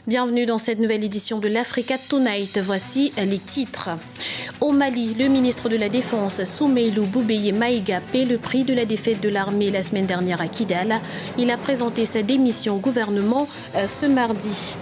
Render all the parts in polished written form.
Bienvenue dans cette nouvelle édition de l'Africa Tonight. Voici les titres. Au Mali, le ministre de la Défense, Soumeylou Boubeye Maïga, paie le prix de la défaite de l'armée la semaine dernière à Kidal. Il a présenté sa démission au gouvernement ce mardi.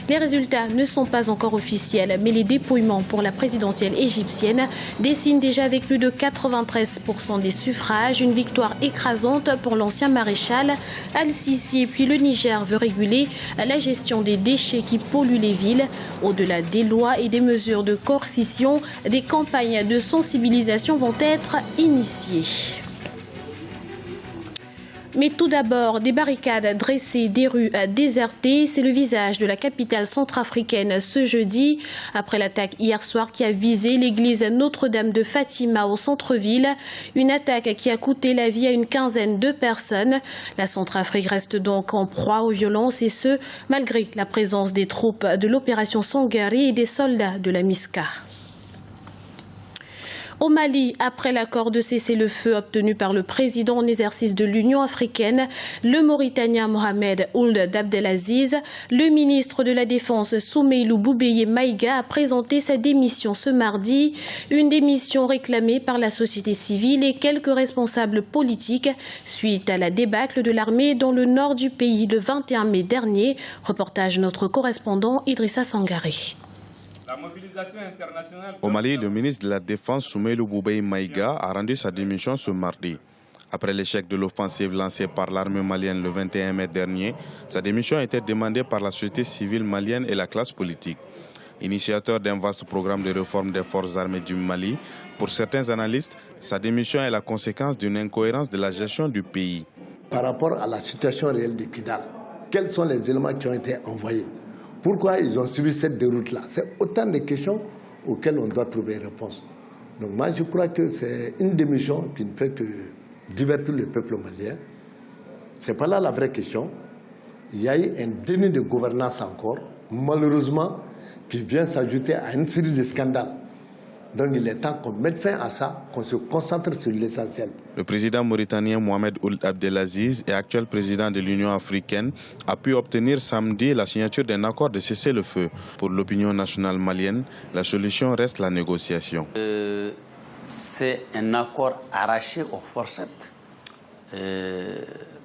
Les résultats ne sont pas encore officiels, mais les dépouillements pour la présidentielle égyptienne dessinent déjà avec plus de 93% des suffrages une victoire écrasante pour l'ancien maréchal Al-Sisi. Et puis le Niger veut réguler la gestion des déchets qui polluent les villes. Au-delà des lois et des mesures de coercition, des campagnes de sensibilisation vont être initiées. Mais tout d'abord, des barricades dressées, des rues désertées, c'est le visage de la capitale centrafricaine ce jeudi, après l'attaque hier soir qui a visé l'église Notre-Dame de Fatima au centre-ville, une attaque qui a coûté la vie à une quinzaine de personnes. La Centrafrique reste donc en proie aux violences et ce, malgré la présence des troupes de l'opération Songari et des soldats de la MISCA. Au Mali, après l'accord de cessez-le-feu obtenu par le président en exercice de l'Union africaine, le Mauritanien Mohamed Ould Abdelaziz, le ministre de la Défense Soumeylou Boubeye Maïga a présenté sa démission ce mardi, une démission réclamée par la société civile et quelques responsables politiques suite à la débâcle de l'armée dans le nord du pays le 21 mai dernier. Reportage notre correspondant Idrissa Sangaré. Au Mali, le ministre de la Défense, Soumeylou Boubeye Maïga, a rendu sa démission ce mardi. Après l'échec de l'offensive lancée par l'armée malienne le 21 mai dernier, sa démission a été demandée par la société civile malienne et la classe politique. Initiateur d'un vaste programme de réforme des forces armées du Mali, pour certains analystes, sa démission est la conséquence d'une incohérence de la gestion du pays. Par rapport à la situation réelle de Kidal, quels sont les éléments qui ont été envoyés? Pourquoi ils ont suivi cette déroute-là? C'est autant de questions auxquelles on doit trouver réponse. Donc moi, je crois que c'est une démission qui ne fait que divertir le peuple malien. Ce n'est pas là la vraie question. Il y a eu un déni de gouvernance encore, malheureusement, qui vient s'ajouter à une série de scandales. Donc il est temps qu'on mette fin à ça, qu'on se concentre sur l'essentiel. Le président mauritanien Mohamed Ould Abdelaziz et actuel président de l'Union africaine a pu obtenir samedi la signature d'un accord de cessez-le-feu. Pour l'opinion nationale malienne, la solution reste la négociation. C'est un accord arraché aux forceps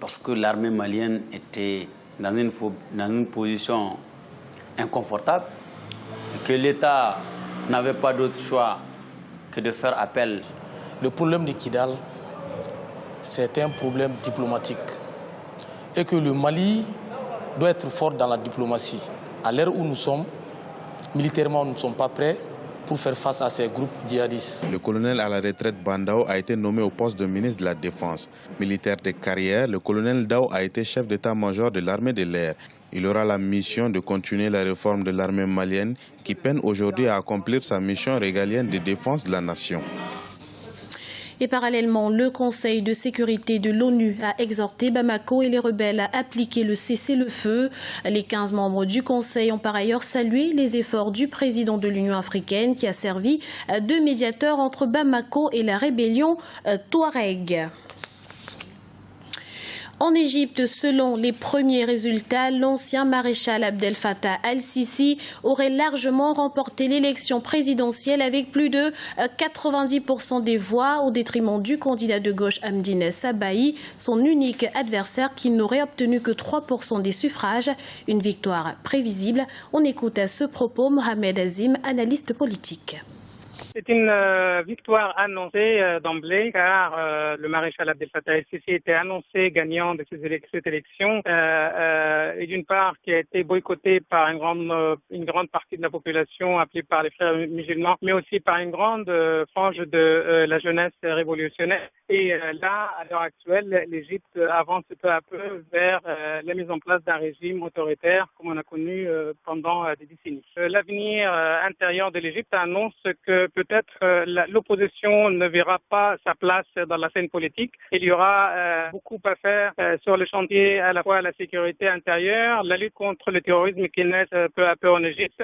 parce que l'armée malienne était dans une position inconfortable et que l'État n'avait pas d'autre choix que de faire appel. Le problème de Kidal, c'est un problème diplomatique et que le Mali doit être fort dans la diplomatie. À l'heure où nous sommes, militairement, nous ne sommes pas prêts pour faire face à ces groupes djihadistes. Le colonel à la retraite Bandao a été nommé au poste de ministre de la Défense. Militaire de carrière, le colonel Dao a été chef d'état-major de l'armée de l'air. Il aura la mission de continuer la réforme de l'armée malienne qui peine aujourd'hui à accomplir sa mission régalienne de défense de la nation. Et parallèlement, le Conseil de sécurité de l'ONU a exhorté Bamako et les rebelles à appliquer le cessez-le-feu. Les 15 membres du Conseil ont par ailleurs salué les efforts du président de l'Union africaine qui a servi de médiateur entre Bamako et la rébellion Touareg. En Égypte, selon les premiers résultats, l'ancien maréchal Abdel Fattah al-Sisi aurait largement remporté l'élection présidentielle avec plus de 90% des voix au détriment du candidat de gauche Hamdine Sabahi, son unique adversaire qui n'aurait obtenu que 3% des suffrages. Une victoire prévisible. On écoute à ce propos Mohamed Azim, analyste politique. C'est une victoire annoncée d'emblée car le maréchal Abdel Fattah el-Sisi était annoncé gagnant de cette élection et d'une part qui a été boycottée par une grande partie de la population appelée par les frères musulmans, mais aussi par une grande frange de la jeunesse révolutionnaire. Et là, à l'heure actuelle, l'Égypte avance peu à peu vers la mise en place d'un régime autoritaire comme on a connu pendant des décennies. L'avenir intérieur de l'Égypte annonce que peut-être l'opposition ne verra pas sa place dans la scène politique. Il y aura beaucoup à faire sur le chantier à la fois la sécurité intérieure, la lutte contre le terrorisme qui naît peu à peu en Égypte.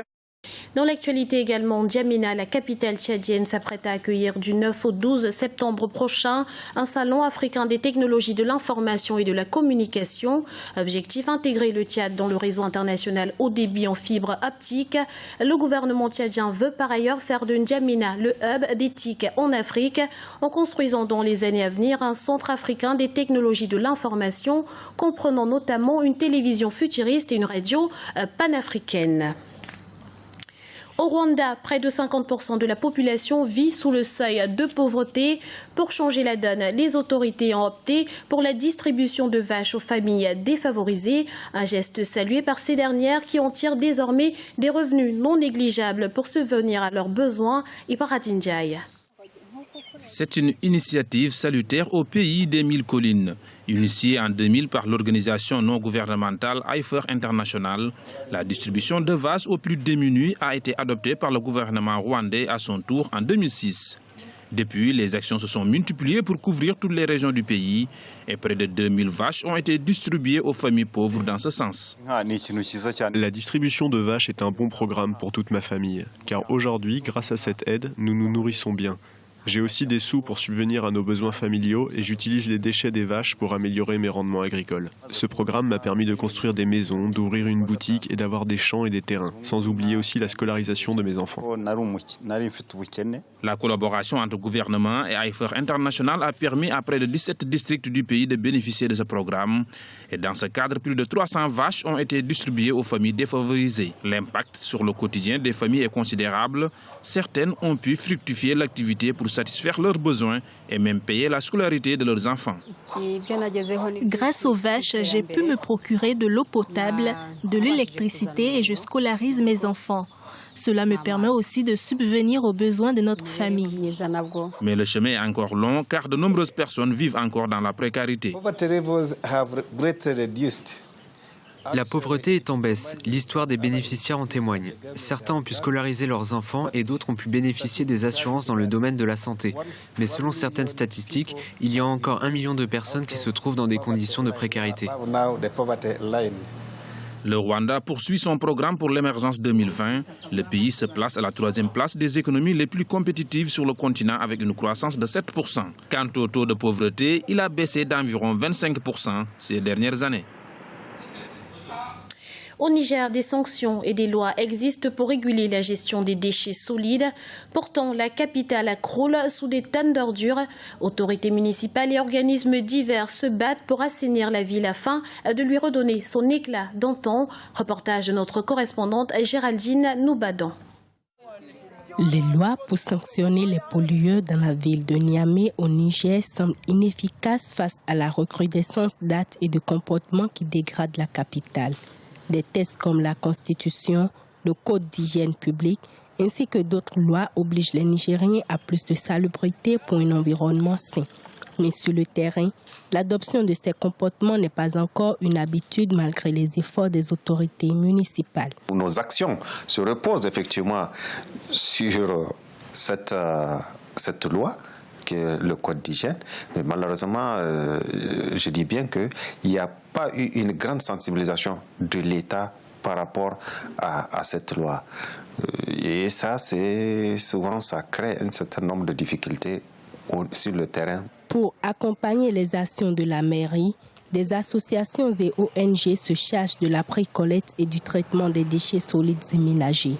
Dans l'actualité également, N'Djamena, la capitale tchadienne, s'apprête à accueillir du 9 au 12 septembre prochain un salon africain des technologies de l'information et de la communication. Objectif, intégrer le Tchad dans le réseau international haut débit en fibre optique. Le gouvernement tchadien veut par ailleurs faire de N'Djamena le hub des TIC en Afrique, en construisant dans les années à venir un centre africain des technologies de l'information, comprenant notamment une télévision futuriste et une radio panafricaine. Au Rwanda, près de 50% de la population vit sous le seuil de pauvreté. Pour changer la donne, les autorités ont opté pour la distribution de vaches aux familles défavorisées. Un geste salué par ces dernières qui en tirent désormais des revenus non négligeables pour subvenir à leurs besoins. Iparatine Ndiaye. C'est une initiative salutaire au pays des 1000 collines. Initiée en 2000 par l'organisation non gouvernementale IFER International, la distribution de vaches aux plus démunis a été adoptée par le gouvernement rwandais à son tour en 2006. Depuis, les actions se sont multipliées pour couvrir toutes les régions du pays et près de 2000 vaches ont été distribuées aux familles pauvres dans ce sens. La distribution de vaches est un bon programme pour toute ma famille, car aujourd'hui, grâce à cette aide, nous nous nourrissons bien. J'ai aussi des sous pour subvenir à nos besoins familiaux et j'utilise les déchets des vaches pour améliorer mes rendements agricoles. Ce programme m'a permis de construire des maisons, d'ouvrir une boutique et d'avoir des champs et des terrains, sans oublier aussi la scolarisation de mes enfants. La collaboration entre gouvernement et IFER International a permis à près de 17 districts du pays de bénéficier de ce programme. Et dans ce cadre, plus de 300 vaches ont été distribuées aux familles défavorisées. L'impact sur le quotidien des familles est considérable. Certaines ont pu fructifier l'activité pour satisfaire leurs besoins et même payer la scolarité de leurs enfants. Grâce aux vaches, j'ai pu me procurer de l'eau potable, de l'électricité et je scolarise mes enfants. Cela me permet aussi de subvenir aux besoins de notre famille. Mais le chemin est encore long car de nombreuses personnes vivent encore dans la précarité. La pauvreté est en baisse. L'histoire des bénéficiaires en témoigne. Certains ont pu scolariser leurs enfants et d'autres ont pu bénéficier des assurances dans le domaine de la santé. Mais selon certaines statistiques, il y a encore 1 million de personnes qui se trouvent dans des conditions de précarité. Le Rwanda poursuit son programme pour l'émergence 2020. Le pays se place à la 3e place des économies les plus compétitives sur le continent avec une croissance de 7%. Quant au taux de pauvreté, il a baissé d'environ 25% ces dernières années. Au Niger, des sanctions et des lois existent pour réguler la gestion des déchets solides. Pourtant, la capitale croule sous des tonnes d'ordures. Autorités municipales et organismes divers se battent pour assainir la ville afin de lui redonner son éclat d'antan. Reportage de notre correspondante Géraldine Noubadan. Les lois pour sanctionner les pollueurs dans la ville de Niamey au Niger semblent inefficaces face à la recrudescence d'actes et de comportements qui dégradent la capitale. Des textes comme la Constitution, le Code d'hygiène publique, ainsi que d'autres lois obligent les Nigériens à plus de salubrité pour un environnement sain. Mais sur le terrain, l'adoption de ces comportements n'est pas encore une habitude malgré les efforts des autorités municipales. Nos actions se reposent effectivement sur cette loi, qui est le Code d'hygiène, mais malheureusement, je dis bien qu'il n'y a pas eu une grande sensibilisation de l'État par rapport à cette loi. Et ça, souvent, ça crée un certain nombre de difficultés sur le terrain. Pour accompagner les actions de la mairie, des associations et ONG se chargent de la précollecte et du traitement des déchets solides et ménagers.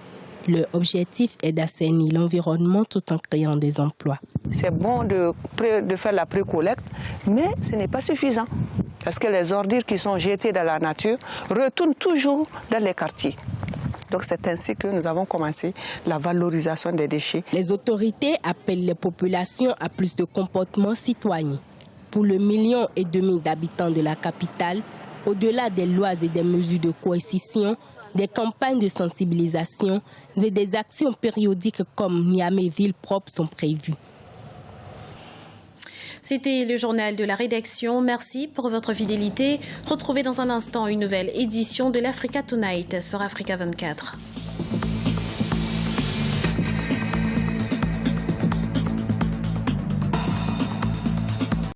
Leur objectif est d'assainir l'environnement tout en créant des emplois. C'est bon de faire la précollecte, mais ce n'est pas suffisant. Parce que les ordures qui sont jetées dans la nature retournent toujours dans les quartiers. Donc c'est ainsi que nous avons commencé la valorisation des déchets. Les autorités appellent les populations à plus de comportements citoyens. Pour le 1,5 million d'habitants de la capitale, au-delà des lois et des mesures de coercition, des campagnes de sensibilisation et des actions périodiques comme Niamey Ville Propre sont prévues. C'était le journal de la rédaction. Merci pour votre fidélité. Retrouvez dans un instant une nouvelle édition de l'Africa Tonight sur Africa 24.